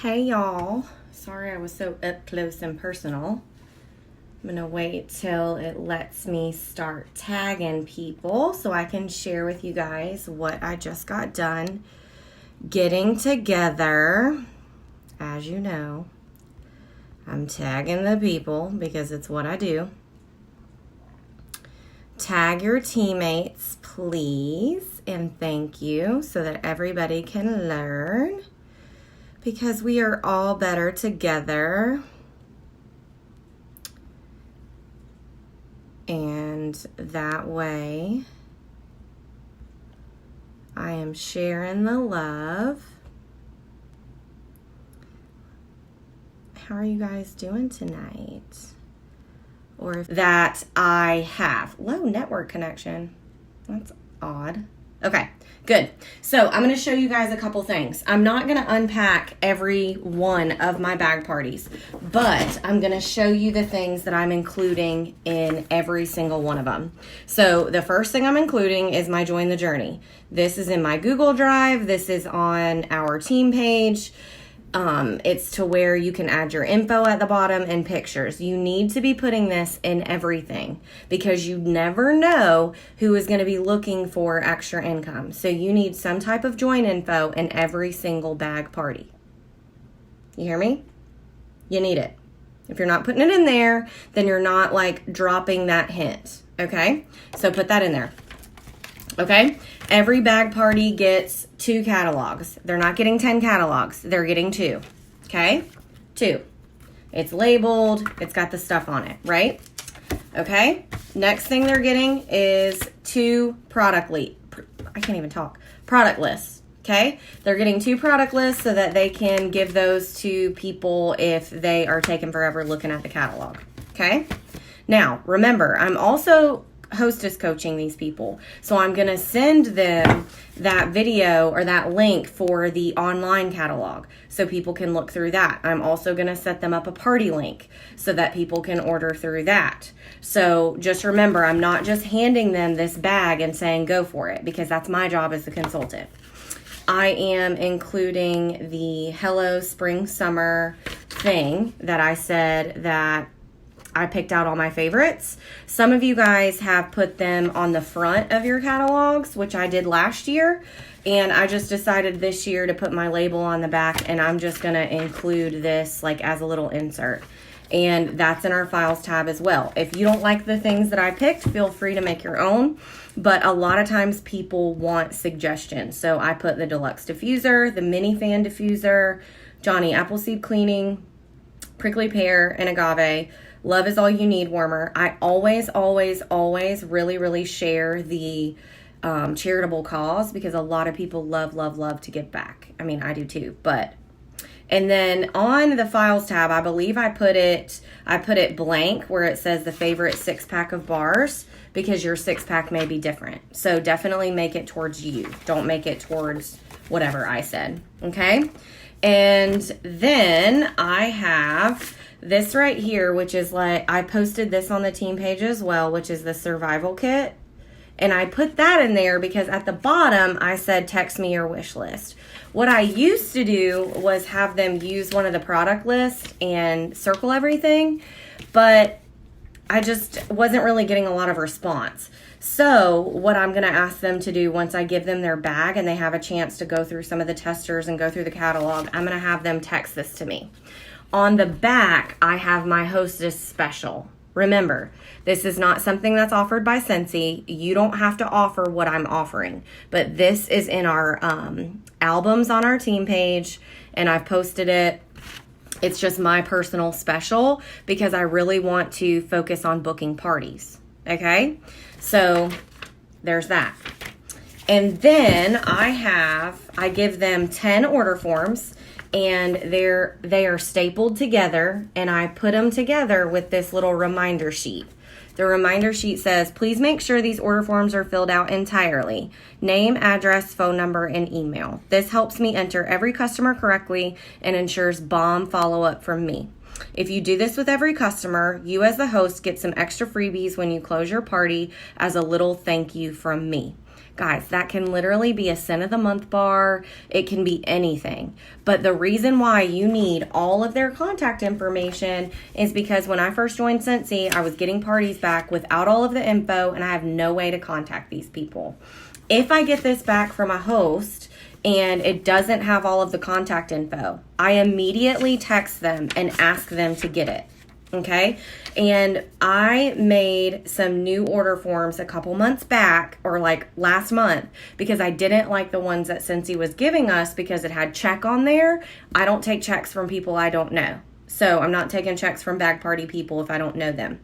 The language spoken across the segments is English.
Hey y'all, sorry I was so up close and personal. I'm gonna wait till it lets me start tagging people so I can share with you guys what I just got done getting together. As you know, I'm tagging the people because it's what I do. Tag your teammates, please, and thank you so that everybody can learn. Because we are all better together. And that way, I am sharing the love. How are you guys doing tonight? Or if that I have low network connection. That's odd. Okay, good. So I'm going to show you guys a couple things. I'm not going to unpack every one of my bag parties, but I'm going to show you the things that I'm including in every single one of them. So the first thing I'm including is my Join the Journey. This is in my Google Drive. This is on our team page. It's to where you can add your info at the bottom and pictures. You need to be putting this in everything because you never know who is going to be looking for extra income. So you need some type of join info in every single bag party. You hear me? You need it. If you're not putting it in there, then you're not like dropping that hint. Okay? So put that in there. Okay? Every bag party gets 2 catalogs. They're not getting 10 catalogs. They're getting 2. Okay? 2. It's labeled. It's got the stuff on it, right? Okay? Next thing they're getting is 2 product lists. Okay? They're getting 2 product lists so that they can give those to people if they are taking forever looking at the catalog. Okay? Now, remember, I'm also hostess coaching these people. So I'm going to send them that video or that link for the online catalog so people can look through that. I'm also going to set them up a party link so that people can order through that. So just remember, I'm not just handing them this bag and saying go for it because that's my job as the consultant. I am including the Hello Spring Summer thing that I said that I picked out all my favorites. Some of you guys have put them on the front of your catalogs, which I did last year. And I just decided this year to put my label on the back, and I'm just going to include this like as a little insert. And that's in our files tab as well. If you don't like the things that I picked, feel free to make your own. But a lot of times people want suggestions. So I put the deluxe diffuser, the mini fan diffuser, Johnny Appleseed cleaning, prickly pear, and agave. Love is all you need warmer. I always really share the charitable cause because a lot of people love to give back. I mean, I do too, and then on the files tab, I believe I put it blank where it says the favorite 6-pack of bars because your 6-pack may be different. So definitely make it towards you. Don't make it towards whatever I said. Okay. And then I have this right here, which is like, I posted this on the team page as well, which is the survival kit. And I put that in there because at the bottom, I said, text me your wish list. What I used to do was have them use one of the product lists and circle everything, but I just wasn't really getting a lot of response. So what I'm going to ask them to do once I give them their bag and they have a chance to go through some of the testers and go through the catalog, I'm going to have them text this to me. On the back, I have my hostess special. Remember, this is not something that's offered by Scentsy. You don't have to offer what I'm offering, but this is in our albums on our team page, and I've posted it. It's just my personal special because I really want to focus on booking parties. Okay, so there's that. And then I give them 10 order forms. And they are stapled together, and I put them together with this little reminder sheet. The reminder sheet says, please make sure these order forms are filled out entirely. Name, address, phone number, and email. This helps me enter every customer correctly and ensures bomb follow-up from me. If you do this with every customer, you as the host get some extra freebies when you close your party as a little thank you from me. Guys, that can literally be a cent of the month bar. It can be anything. But the reason why you need all of their contact information is because when I first joined Scentsy, I was getting parties back without all of the info, and I have no way to contact these people. If I get this back from a host and it doesn't have all of the contact info, I immediately text them and ask them to get it. Okay. And I made some new order forms a couple months back, or like last month, because I didn't like the ones that Scentsy was giving us because it had check on there. I don't take checks from people I don't know. So I'm not taking checks from bag party people if I don't know them.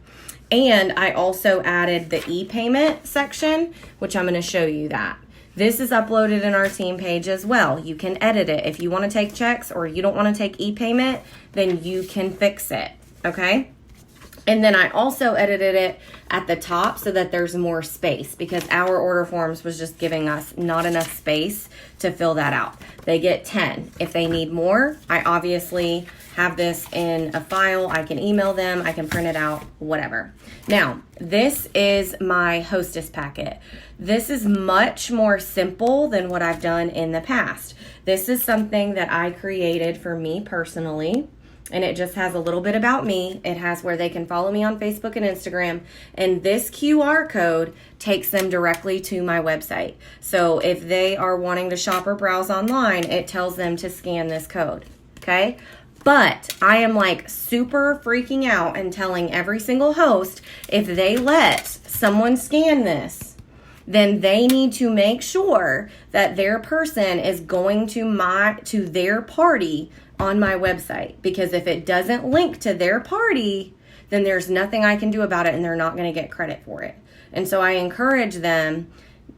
And I also added the e-payment section, which I'm going to show you that. This is uploaded in our team page as well. You can edit it. If you want to take checks or you don't want to take e-payment, then you can fix it. Okay? And then I also edited it at the top so that there's more space, because our order forms was just giving us not enough space to fill that out. They get 10. If they need more, I obviously have this in a file. I can email them. I can print it out, whatever. Now, this is my hostess packet. This is much more simple than what I've done in the past. This is something that I created for me personally. And it just has a little bit about me. It has where they can follow me on Facebook and Instagram. And this QR code takes them directly to my website. So if they are wanting to shop or browse online, it tells them to scan this code. Okay? But I am like super freaking out and telling every single host, if they let someone scan this, then they need to make sure that their person is going to their party on my website, because if it doesn't link to their party, then there's nothing I can do about it and they're not going to get credit for it. And so I encourage them,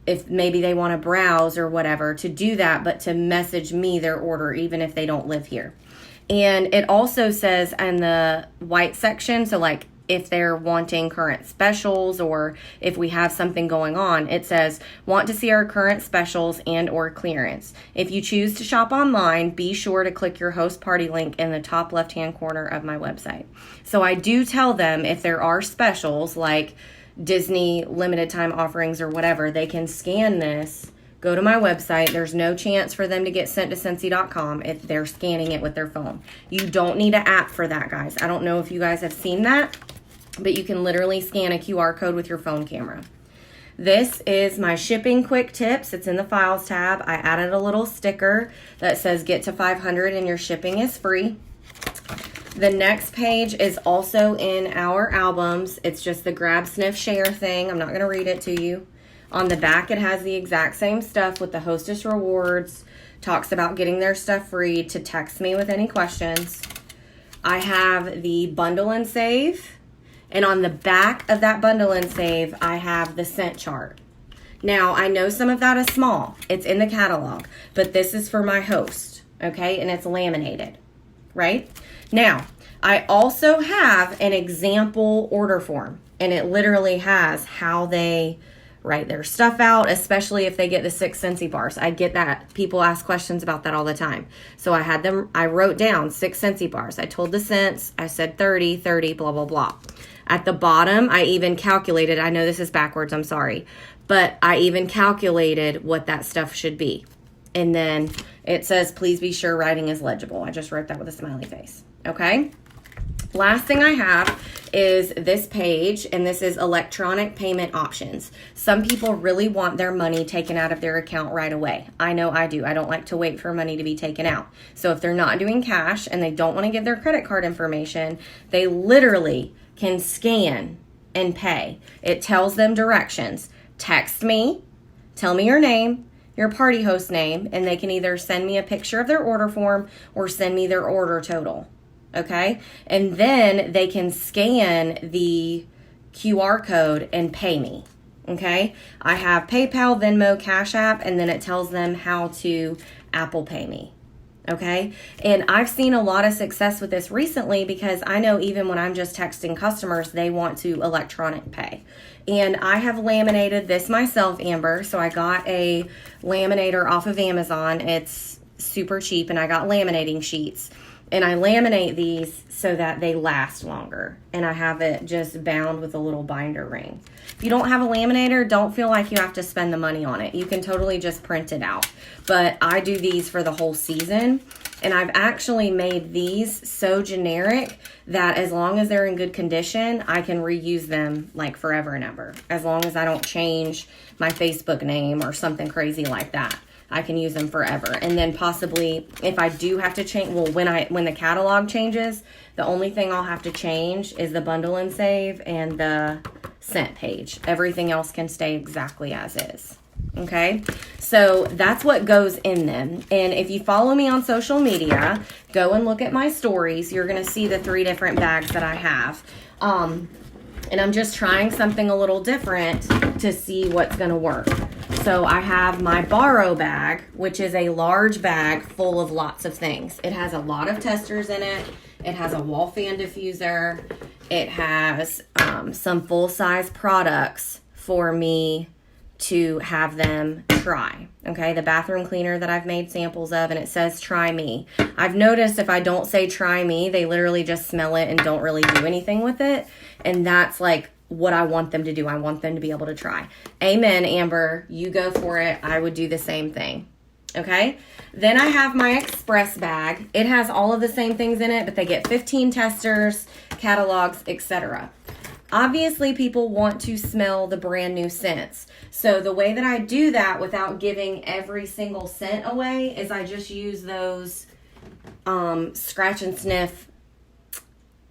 if maybe they want to browse or whatever, to do that, but to message me their order even if they don't live here. And it also says in the white section, so like if they're wanting current specials or if we have something going on, it says, want to see our current specials and or clearance. If you choose to shop online, be sure to click your host party link in the top left-hand corner of my website. So I do tell them if there are specials like Disney limited time offerings or whatever, they can scan this, go to my website. There's no chance for them to get sent to Scentsy.com if they're scanning it with their phone. You don't need an app for that, guys. I don't know if you guys have seen that, but you can literally scan a QR code with your phone camera. This is my shipping quick tips. It's in the files tab. I added a little sticker that says get to 500 and your shipping is free. The next page is also in our albums. It's just the grab, sniff, share thing. I'm not going to read it to you. On the back, it has the exact same stuff with the hostess rewards. Talks about getting their stuff free, to text me with any questions. I have the bundle and save. And on the back of that bundle and save, I have the scent chart. Now, I know some of that is small. It's in the catalog. But this is for my host, okay? And it's laminated, right? Now, I also have an example order form. And it literally has how they write their stuff out, especially if they get the 6 Scentsy bars. I get that. People ask questions about that all the time. So I wrote down 6 Scentsy bars. I told the cents. I said 30, blah, blah, blah. At the bottom, I even calculated, I know this is backwards, I'm sorry, but I even calculated what that stuff should be. And then it says, please be sure writing is legible. I just wrote that with a smiley face, okay? Last thing I have is this page, and this is electronic payment options. Some people really want their money taken out of their account right away. I know I do. I don't like to wait for money to be taken out. So if they're not doing cash and they don't want to give their credit card information, they literally can scan and pay. It tells them directions. Text me, tell me your name, your party host name, and they can either send me a picture of their order form or send me their order total. Okay? And then they can scan the QR code and pay me. Okay? I have PayPal, Venmo, Cash App, and then it tells them how to Apple Pay me. Okay? And I've seen a lot of success with this recently, because I know even when I'm just texting customers, they want to electronic pay. And I have laminated this myself, Amber. So I got a laminator off of Amazon. It's super cheap, and I got laminating sheets. And I laminate these so that they last longer. And I have it just bound with a little binder ring. If you don't have a laminator, don't feel like you have to spend the money on it. You can totally just print it out. But I do these for the whole season. And I've actually made these so generic that as long as they're in good condition, I can reuse them like forever and ever. As long as I don't change my Facebook name or something crazy like that, I can use them forever. And then possibly if I do have to change, well, when the catalog changes, the only thing I'll have to change is the bundle and save and the scent page. Everything else can stay exactly as is. Okay, so that's what goes in them. And if you follow me on social media, go and look at my stories. You're going to see the 3 different bags that I have. And I'm just trying something a little different to see what's going to work. So I have my borrow bag, which is a large bag full of lots of things. It has a lot of testers in it. It has a wall fan diffuser. It has some full-size products for me to have them try. Okay, the bathroom cleaner that I've made samples of, and it says try me. I've noticed if I don't say try me, they literally just smell it and don't really do anything with it. And that's like what I want them to do. I want them to be able to try. Amen, Amber. You go for it. I would do the same thing. Okay, then I have my express bag. It has all of the same things in it, but they get 15 testers, catalogs, etc. Obviously, people want to smell the brand new scents. So the way that I do that without giving every single scent away is I just use those scratch and sniff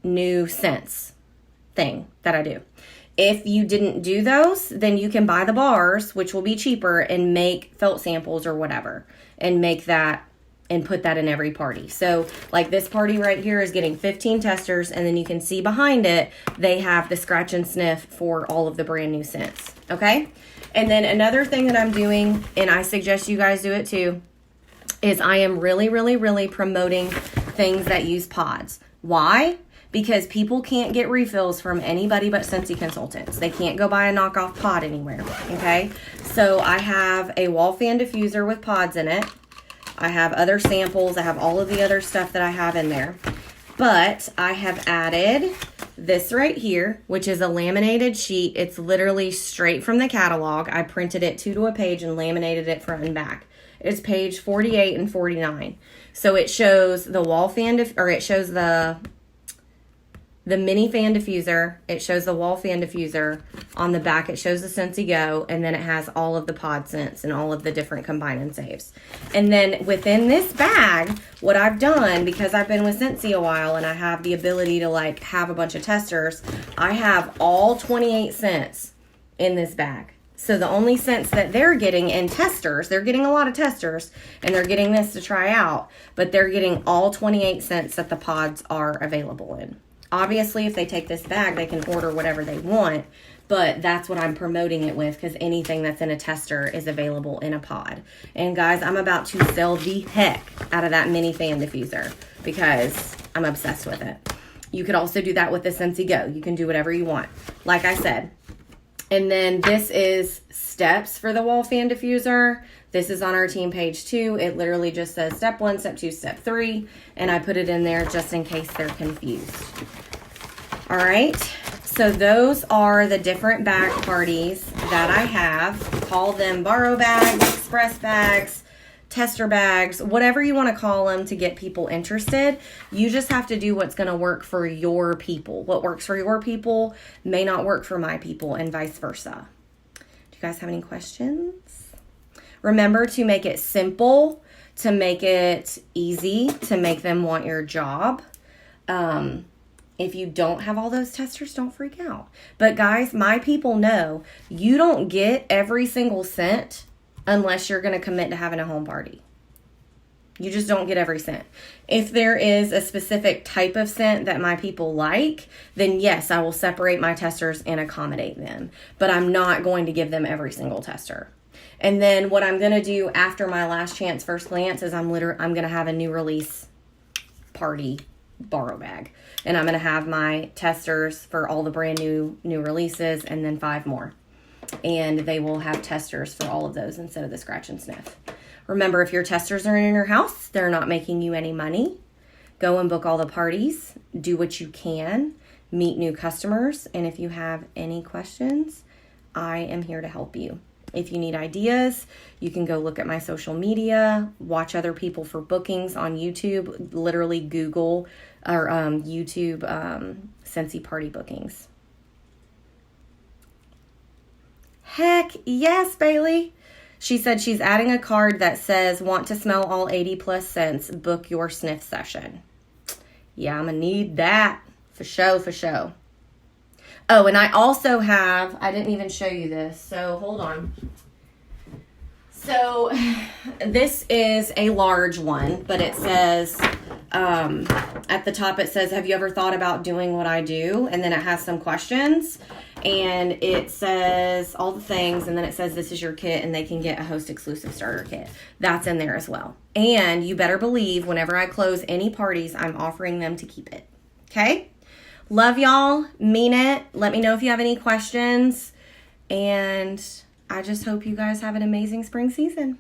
new scents thing that I do. If you didn't do those, then you can buy the bars, which will be cheaper, and make felt samples or whatever, and make that and put that in every party. So like this party right here is getting 15 testers, and then you can see behind it, they have the scratch and sniff for all of the brand new scents. Okay. And then another thing that I'm doing, and I suggest you guys do it too, is I am really, really, really promoting things that use pods. Why? Because people can't get refills from anybody but Scentsy Consultants. They can't go buy a knockoff pod anywhere. Okay. So I have a wall fan diffuser with pods in it. I have other samples. I have all of the other stuff that I have in there. But I have added this right here, which is a laminated sheet. It's literally straight from the catalog. I printed it 2 to a page and laminated it front and back. It's page 48 and 49. So it shows the wall fan, it shows the mini fan diffuser. It shows the wall fan diffuser. On the back, it shows the Scentsy Go, and then it has all of the pod scents and all of the different combine and saves. And then within this bag, what I've done, because I've been with Scentsy a while and I have the ability to like have a bunch of testers, I have all 28 scents in this bag. So the only scents that they're getting in testers, they're getting a lot of testers, and they're getting this to try out, but they're getting all 28 scents that the pods are available in. Obviously, if they take this bag, they can order whatever they want, but that's what I'm promoting it with, because anything that's in a tester is available in a pod. And guys, I'm about to sell the heck out of that mini fan diffuser because I'm obsessed with it. You could also do that with the Scentsy Go. You can do whatever you want, like I said. And then this is steps for the wall fan diffuser. This is on our team page too. It literally just says step 1, step 2, step 3. And I put it in there just in case they're confused. All right. So those are the different bag parties that I have. Call them borrow bags, express bags, tester bags, whatever you want to call them to get people interested. You just have to do what's going to work for your people. What works for your people may not work for my people, and vice versa. Do you guys have any questions? Remember to make it simple, to make it easy, to make them want your job. If you don't have all those testers, don't freak out. But guys, my people know you don't get every single scent unless you're going to commit to having a home party. You just don't get every scent. If there is a specific type of scent that my people like, then yes, I will separate my testers and accommodate them. But I'm not going to give them every single tester. And then what I'm going to do after my last chance first glance is I'm going to have a new release party borrow bag. And I'm going to have my testers for all the brand new releases, and then 5 more. And they will have testers for all of those instead of the scratch and sniff. Remember, if your testers are in your house, they're not making you any money. Go and book all the parties. Do what you can. Meet new customers. And if you have any questions, I am here to help you. If you need ideas, you can go look at my social media, watch other people for bookings on YouTube, literally Google or YouTube Scentsy party bookings. Heck yes, Bailey. She said she's adding a card that says, want to smell all 80 plus scents, book your sniff session. Yeah, I'm going to need that for show. Oh, and I also have, I didn't even show you this, so hold on. So this is a large one, but it says, at the top it says, have you ever thought about doing what I do? And then it has some questions, and it says all the things, and then it says this is your kit, and they can get a host exclusive starter kit. That's in there as well. And you better believe whenever I close any parties, I'm offering them to keep it. Okay? Love y'all. Mean it. Let me know if you have any questions. And I just hope you guys have an amazing spring season.